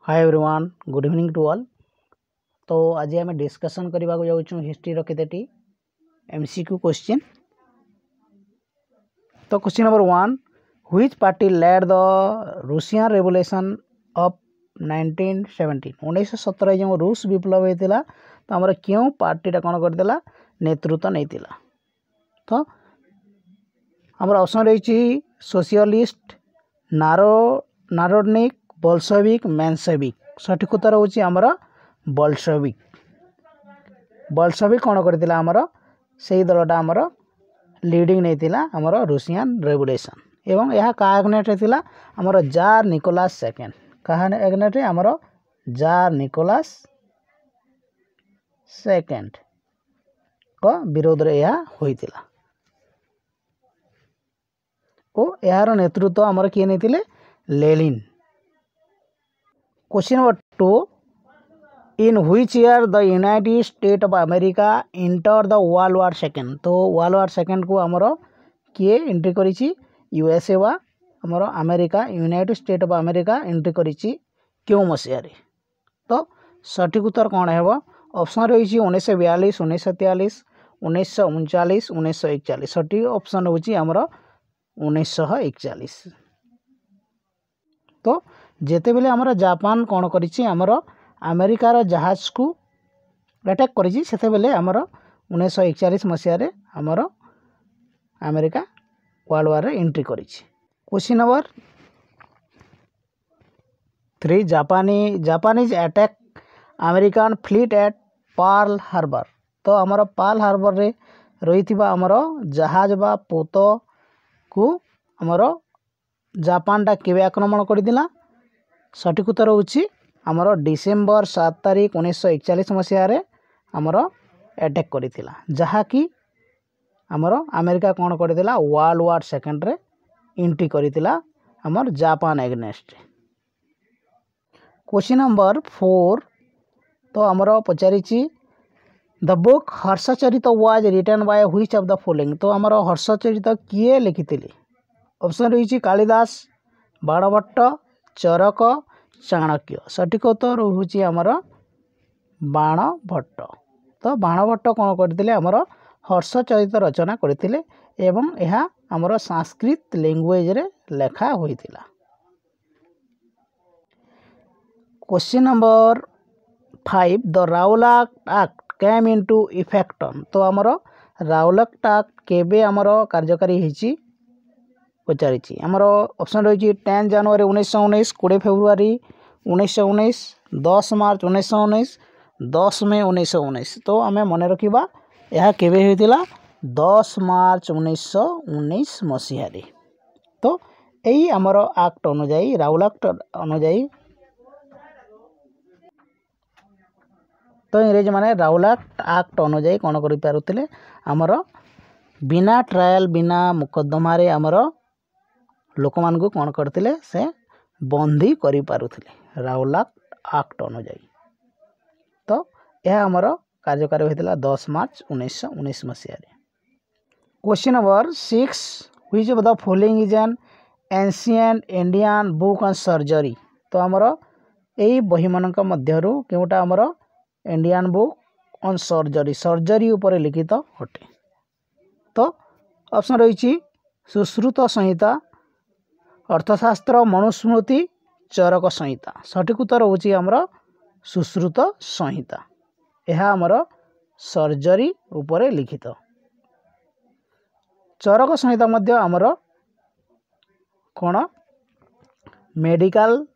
Hi everyone, good evening to all. तो आज आम डिस्कसन करने को जाऊँ हिस्ट्री केतेटी एमसीक्यू क्वेश्चन। तो question number 1, which party led the Russian revolution of 1917। 1917 जो रूस विप्लव होता तो आमर क्यों पार्टीटा कौन करदेला नेतृत्व नहीं। तो आमर ऑप्शन रही सोशियलिस्ट, नारोडनिक, बोल्शेविक, मेंशेविक। सठिक उत्तर होची आमर बोल्शेविक। बोल्शेविक कौन करथिला आमर सेही दलटा आमर लीडिंग नहीं आमर रूसियन रेवोल्यूशन। एवं यह का एग्नेट थिला आमर जार निकोलास सेकेंड। कहा एग्नेट आमर जार निकोलास सेकेंड को विरोध रे यह होइतिला। ओ यार नेतृत्व आमर किए नहीं Lenin. Question number 2, in which year the United State of America enter the world war second. तो वर्ल्ड वार सेकेंड को आमर किए एंट्री करिछि यूएसए वा आमर America United State of America entry करिछि क्यों मसीह रे। तो सठिक उत्तर कौन है? ऑप्शन रही 1942, 1943, 1939, 1941। सठिक ऑप्शन होची आमर 1941। तो जेते बेले आमर जापान कौन करिछि आमर अमेरिकार जहाज को अटैक करिछि सेते बेले आमर 1941 मसीह रे आमर अमेरिका वर्ल्ड वार रे एंट्री करिछि। Question number 3, Japanese attack American fleet at Pearl Harbor. तो आमर पर्ल हार्बर रे रही आमर जहाज बा पोत को आमर जापानटा केवे आक्रमण करदिला। सठिक उत्तर होची आमर डिसेम्बर 7 तारिख 1941 मसीह रे आमर अटैक करिथिला, जहा कि आमर अमेरिका कौन करदिला वर्ल्ड वार सेकेंड रे एंट्री करिथिला आमर जापान एग्नेस्ट। क्वेश्चन नंबर 4, तो आमर पचारिछि the book Harshacharita was written by which of the following. तो आमर हर्षचरित किए लिखिथिले? ऑप्शन रही कालिदास, बाणभट्ट, चरक, चाणक्य। सठिक उत्तर होची आमर बाणभट्ट। तो बाणभट्ट कौन करथिले आमर हर्षचरित रचना करथिले एवं यह आमर संस्कृत लैंग्वेज रे लेखा होइतिला। Question number 5, the Rowlatt act came into effect. तो आमर राउलाट एक्ट केबे आमर कार्यकारी हेची पचारिछि? आमर ऑप्शन रही 10 जनवरी 1919, 20 फेब्रुआरी 1919, 10 मार्च 1919, 10 मई 1919। तो आम मन रखा यह केवे होइतिला 10 मार्च 1919 मसीह रे। तो यही आमर एक्ट अनुजाई राउलाट अनुजाई तो इंग्रेज माने राउलाट एक्ट अनुजाई कौन कर पारुथिले आमर बिना ट्रायल बिना मुकदमा रे आमर लोक मान को कौन करथिले से बंदी करि पारुथिले राउलाट एक्ट अनुजाई। तो यह आमर कार्यकारी होइतिला 10 मार्च 1919 मसीह रे। Question number 6, which of the following is an ancient Indian book on surgery. तो आमर एई बही मानक मध्यरु केउटा आमर इंडियन बुक ऑन सर्जरी ऊपर लिखित अटे। तो ऑप्शन रही सुश्रुत संहिता, अर्थशास्त्र, मनुस्मृति, चरक संहिता। सठिक उत्तर होची आमर सुश्रुत संहिता। यह आमर सर्जरी उपरे लिखित। चरक संहिता मध्य आमर कौन मेडिकल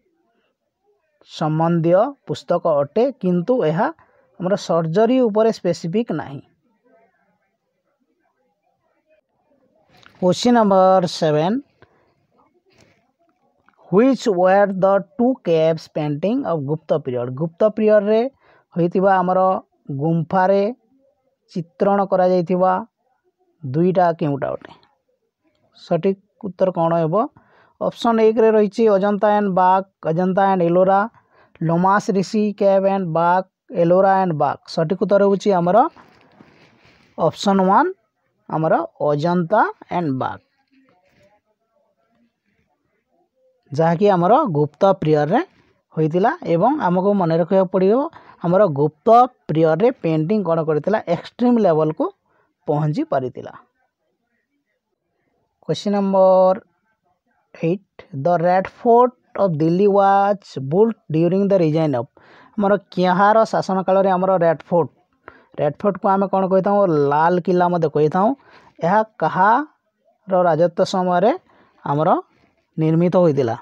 संबंधी पुस्तक अटे, किंतु यह आमर सर्जरी उपरे स्पेसिफिक नहीं। Question number 7, which were the 2 caves painting of गुप्त पीरियड। गुप्त पीरियड रे होइतिबा आमर गुंफा रे चित्रण करा जाइतिबा दुईटा केउटा अटे? सठिक उत्तर कौन हेबो? ऑप्शन 1 रे रही Ajanta and Bagh, Ajanta and Ellora, Lomas Rishi cave and Bagh, Ellora and Bagh. सठिक उत्तर होची आमर ऑप्शन 1 आमर अजंता एंड बाग, जहाँकि आमर गुप्त पीरियड रे होइतिला एवं हमको मन रखा पड़ो आमर गुप्त पीरियड रे पेंटिंग कौन करथिला एक्सट्रीम लेवल को पहुंची पारितिला। Question number 8 the Red Fort of Delhi was built during the reign of आमर किहार शासन काल रे आमर रेड फोर्ट को आम कौन कही था लाल किला मध्य कही था यह कहार राजत्व समय रे आमर निर्मित होइतिला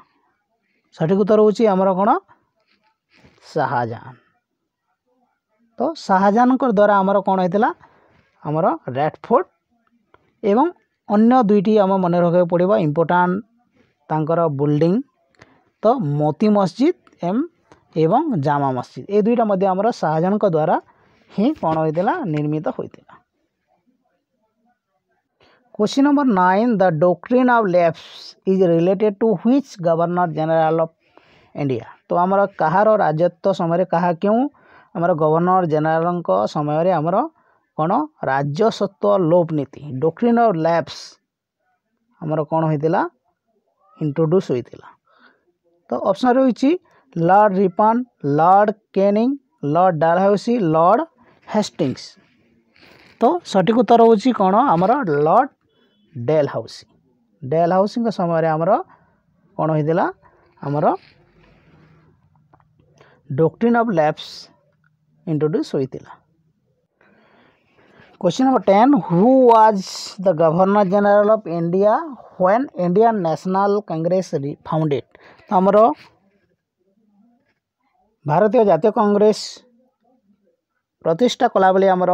सठिक उत्तर होची आमर कौन शाहजहां। तो शाहजहां द्वारा आमर कौन होइतिला आमर रेड फोर्ट एवं अन्य दुईटी आम मन रखा पड़ो इम्पोर्टाट तांकर बिल्डिंग तो मोती मस्जिद एवं जामा मस्जिद ए दुईटा मध्य आमर शाहजहां द्वारा ही कौन होइतिला निर्मित होइतिला। Question number 9 the doctrine of left is related to which governor general of India. तो आमर कहार राजत्व समय कहा क्यों आमर गवर्नर जनरल समय आमर कौन राजस्व लोप नीति डॉक्ट्रिन ऑफ लेफ्ट आमर कौन होइतिला इंट्रोड्यूस होइतिला। तो ऑप्शन रही Lord Ripon Lord Canning Lord Dalhousie Lord Hastings. तो सठिक उत्तर होची कौन आमर लॉर्ड डेलहाउसी समय आमर कौन होइतिला आमर डॉक्ट्रिन ऑफ लेफ्ट इंट्रोड्यूस होइतिला। Question number 10 who was the governor general of India when Indian National Congress founded. तो आमर भारतीय जातीय कांग्रेस प्रतिष्ठा कला बेले आमर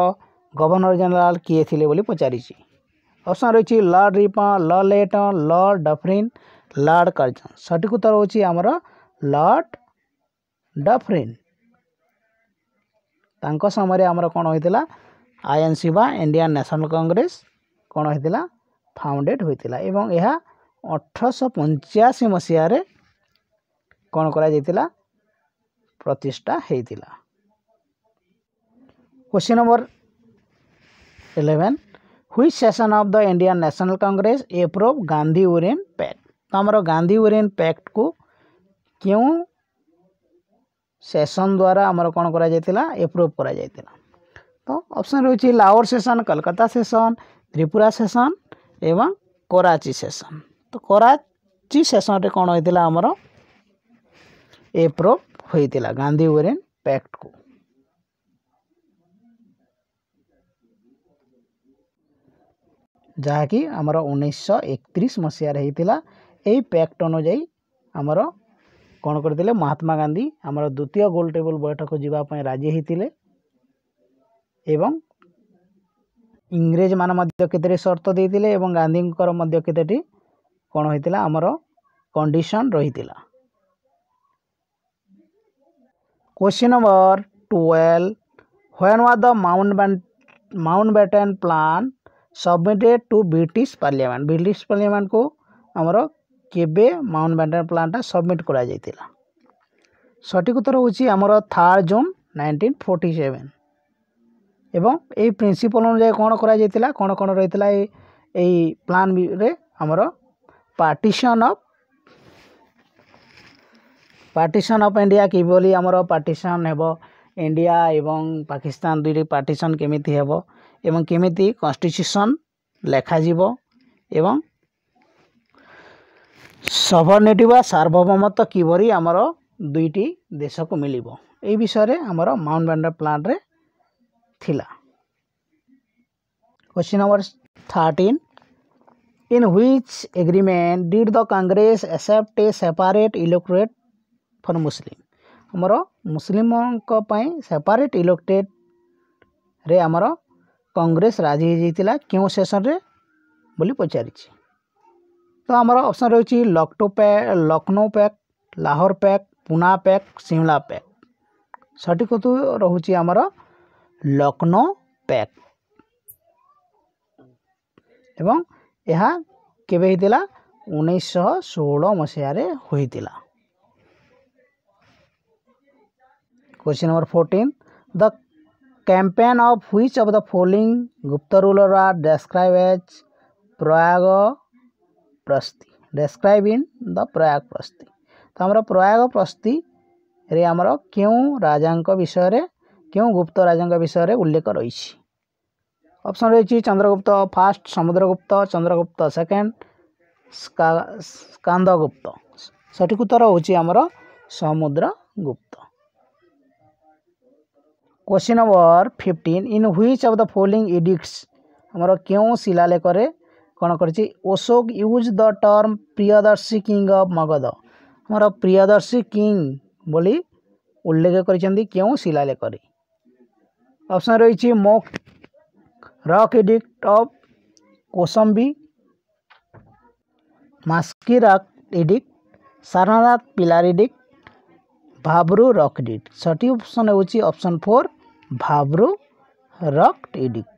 गवर्नर जनरल किए थिले बोली पचारि। ऑप्शन रही लॉर्ड रिपन लॉर्ड लेटन लॉर्ड डफरिन लॉर्ड कर्जन। सठिक उत्तर होची आमर लॉर्ड डफरिन। तांको समय आमर कौन होइतिला आईएनसी बा इंडियन नेशनल कांग्रेस कौन होइतिला फाउंडेड होइतिला एवं यह 1885 मसीह रे कौन करा जाइतिला प्रतिष्ठा हेतिला। Question number 11 which session of the Indian National Congress approve Gandhi orient pact. तो आमर गांधी ओरिएंट पैक्ट को क्यों सेशन द्वारा आमर कौन करा जाइतिला एप्रूव करा जाइतिला। तो ऑप्शन रही Lahore session Calcutta session Tripura session एवं कराची सेशन। तो कराची सेशन रे कौन होइतिला आमर एप्रूव होइतिला गांधी ओरिएंट पैक्ट को। जहाँकि आमर 1931 मसीह होइतिला एई पैक्ट अनुଯାୟୀ आमर कौन करथिले महात्मा गांधी आमर द्वितीय गोल टेबल बैठक जीवा पय राजी होइतिले एवं इंग्रेज मान मध्य केते शर्त देइतिले एवं गांधी मध्य केतेटी कौन होइतिला आमर कंडीशन रहितिला। Question number 12 when was the Mountbatten plan submitted to British parliament को आमर केबे माउंटबेटन प्लान टा सबमिट करा जाइतिला। सठिक उत्तर होची आमर 3 जून 1947 एवं ए प्रिंसिपल अनुसार कौन करा जाइतिला कौन कौन रहितिला ए प्लान रे आमर पार्टीशन ऑफ इंडिया कि बोली आमर पार्टीशन हेबो इंडिया एवं पाकिस्तान दुईटी पार्टीशन केमिति हेबो एवं केमिति कॉन्स्टिट्यूशन लेखा जीवो एवं सॉवरेनिटी वा सार्वभौमत्व किबरी आमर दुईटी देश को मिलिबो ए विषय रे आमर माउंटबेटन प्लान रे थिला। Question number 13 in which agreement did the Congress accept a separate electorate for Muslim. आमर मुस्लिम को पई सेपरेट इलेक्टोरेट रे आमर कांग्रेस राजी होइतिला क्यों सेशन रे बोली पचारि। तो आमर ऑप्शन रही Lucknow pact Lahore pact Poona pact Shimla pact. सठिक उत्तर रहुची आमर लखनऊ पैक्ट एवं यह केबे होइतिला 1916 मसीह रे होइतिला। Question number 14 the campaign of which of the following Gupta ruler are describe as Prayag Prashasti. Describe in the Prayag Prashasti. तो हमारा प्रयाग प्रस्ती रे आमर क्यों राजा विषय क्यों गुप्त राजा विषय उल्लेख रही। ऑप्शन रही चंद्रगुप्त फास्ट, समुद्रगुप्त, चंद्रगुप्त सेकेंड, स्कंदगुप्त। सठिक उत्तर होची आमर Samudragupta. Question number 15 in which of the following addicts आमर क्यों शिलालेख रे कौन करछि Ashok use the term Priyadarshi king of Magadh आमर प्रियदर्शी किंग बोली उल्लेख करिसेंती क्यों शिलालेख रे। ऑप्शन रही मोक rock edict of Kosambi, Maski rock edict, Sarnath pillar edict, Bhabru rock edict. सठी ऑप्शन होची ऑप्शन 4 भाब्रू रॉक एडिक्ट।